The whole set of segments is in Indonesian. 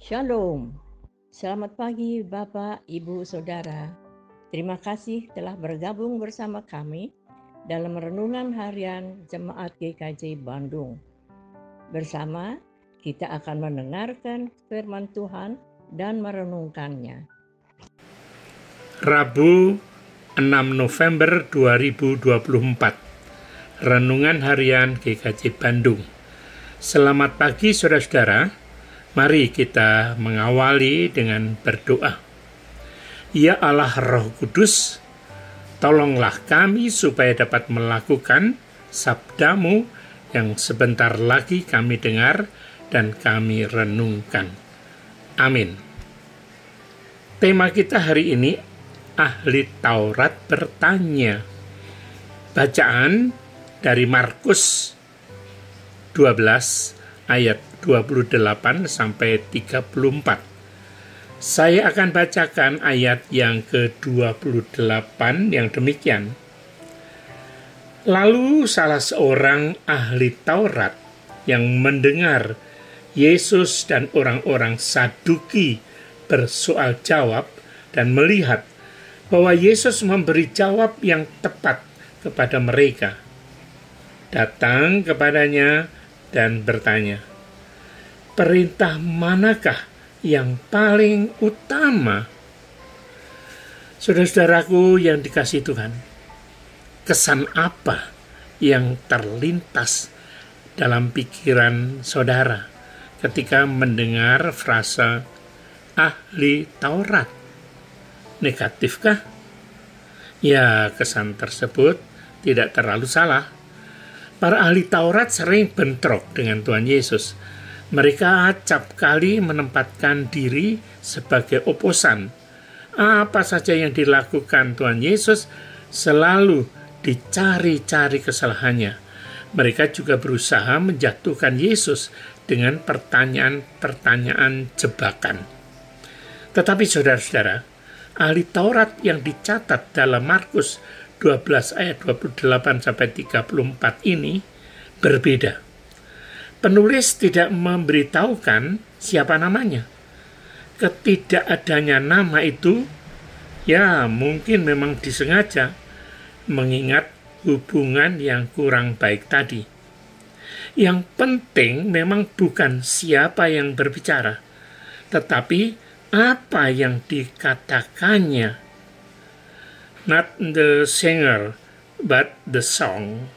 Shalom. Selamat pagi Bapak, Ibu, Saudara. Terima kasih telah bergabung bersama kami dalam renungan harian Jemaat GKJ Bandung. Bersama kita akan mendengarkan firman Tuhan dan merenungkannya. Rabu 6 November 2024. Renungan harian GKJ Bandung. Selamat pagi saudara-saudara. Mari kita mengawali dengan berdoa. Ya Allah Roh Kudus, tolonglah kami supaya dapat melakukan sabda-Mu yang sebentar lagi kami dengar dan kami renungkan. Amin. Tema kita hari ini, ahli Taurat bertanya. Bacaan dari Markus 12 ayat 28 sampai 34. Saya akan bacakan ayat yang ke-28 yang demikian. Lalu salah seorang ahli Taurat yang mendengar Yesus dan orang-orang Saduki bersoal jawab dan melihat bahwa Yesus memberi jawab yang tepat kepada mereka, datang kepadanya dan bertanya, perintah manakah yang paling utama? Saudara-saudaraku yang dikasihi Tuhan, kesan apa yang terlintas dalam pikiran saudara ketika mendengar frasa ahli Taurat? Negatifkah? Ya, kesan tersebut tidak terlalu salah. Para ahli Taurat sering bentrok dengan Tuhan Yesus. Mereka acap kali menempatkan diri sebagai oposan. Apa saja yang dilakukan Tuhan Yesus selalu dicari-cari kesalahannya. Mereka juga berusaha menjatuhkan Yesus dengan pertanyaan-pertanyaan jebakan. Tetapi saudara-saudara, ahli Taurat yang dicatat dalam Markus 12 ayat 28 sampai 34 ini berbeda. Penulis tidak memberitahukan siapa namanya. Ketidakadanya nama itu ya mungkin memang disengaja mengingat hubungan yang kurang baik tadi. Yang penting memang bukan siapa yang berbicara, tetapi apa yang dikatakannya. Not the singer, but the song.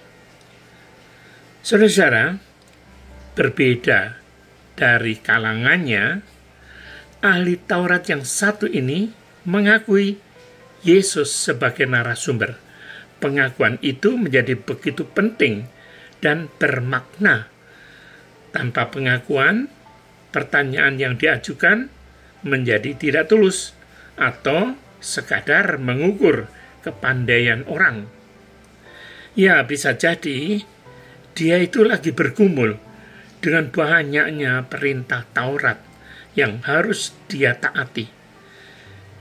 Saudara-saudara, berbeda dari kalangannya, ahli Taurat yang satu ini mengakui Yesus sebagai narasumber. Pengakuan itu menjadi begitu penting dan bermakna. Tanpa pengakuan, pertanyaan yang diajukan menjadi tidak tulus atau sekadar mengukur kepandaian orang. Ya, bisa jadi dia itu lagi bergumul dengan banyaknya perintah Taurat yang harus dia taati.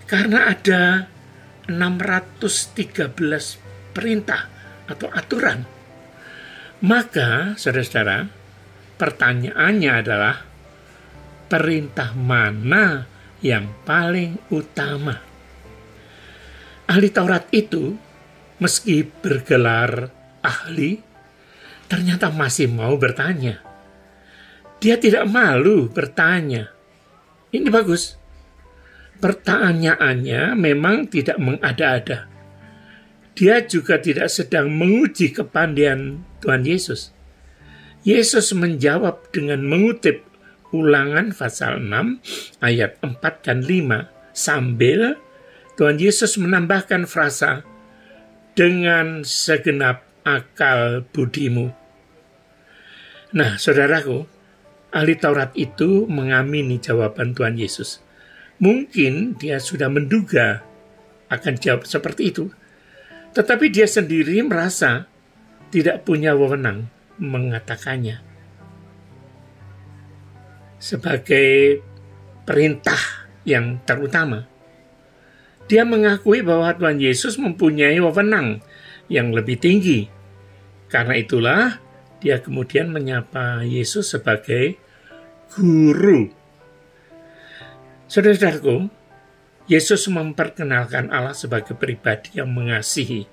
Karena ada 613 perintah atau aturan. Maka, saudara-saudara, pertanyaannya adalah perintah mana yang paling utama? Ahli Taurat itu, meski bergelar ahli, ternyata masih mau bertanya. Dia tidak malu bertanya. Ini bagus. Pertanyaannya memang tidak mengada-ada. Dia juga tidak sedang menguji kepandaian Tuhan Yesus. Yesus menjawab dengan mengutip Ulangan pasal 6 ayat 4 dan 5 sambil Tuhan Yesus menambahkan frasa dengan segenap akal budimu. Nah, saudaraku, ahli Taurat itu mengamini jawaban Tuhan Yesus. Mungkin dia sudah menduga akan jawab seperti itu. Tetapi dia sendiri merasa tidak punya wewenang mengatakannya. Sebagai perintah yang terutama, dia mengakui bahwa Tuhan Yesus mempunyai wewenang yang lebih tinggi. Karena itulah dia kemudian menyapa Yesus sebagai guru. Saudara-saudaraku, Yesus memperkenalkan Allah sebagai pribadi yang mengasihi.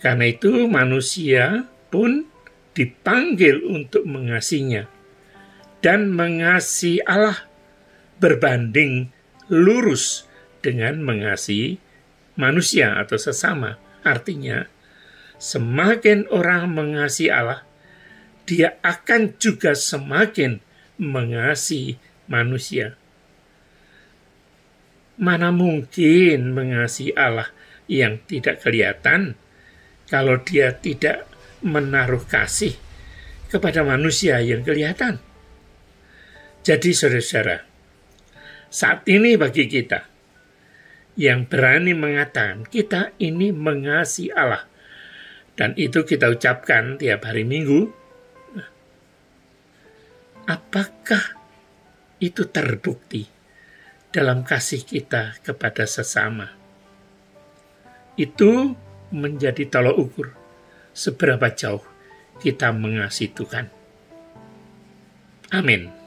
Karena itu manusia pun dipanggil untuk mengasihinya. Dan mengasihi Allah berbanding lurus dengan mengasihi manusia atau sesama. Artinya, semakin orang mengasihi Allah, dia akan juga semakin mengasihi manusia. Mana mungkin mengasihi Allah yang tidak kelihatan kalau dia tidak menaruh kasih kepada manusia yang kelihatan. Jadi saudara-saudara, saat ini bagi kita yang berani mengatakan kita ini mengasihi Allah, dan itu kita ucapkan tiap hari Minggu, apakah itu terbukti dalam kasih kita kepada sesama? Itu menjadi tolak ukur seberapa jauh kita mengasihi Tuhan. Amin.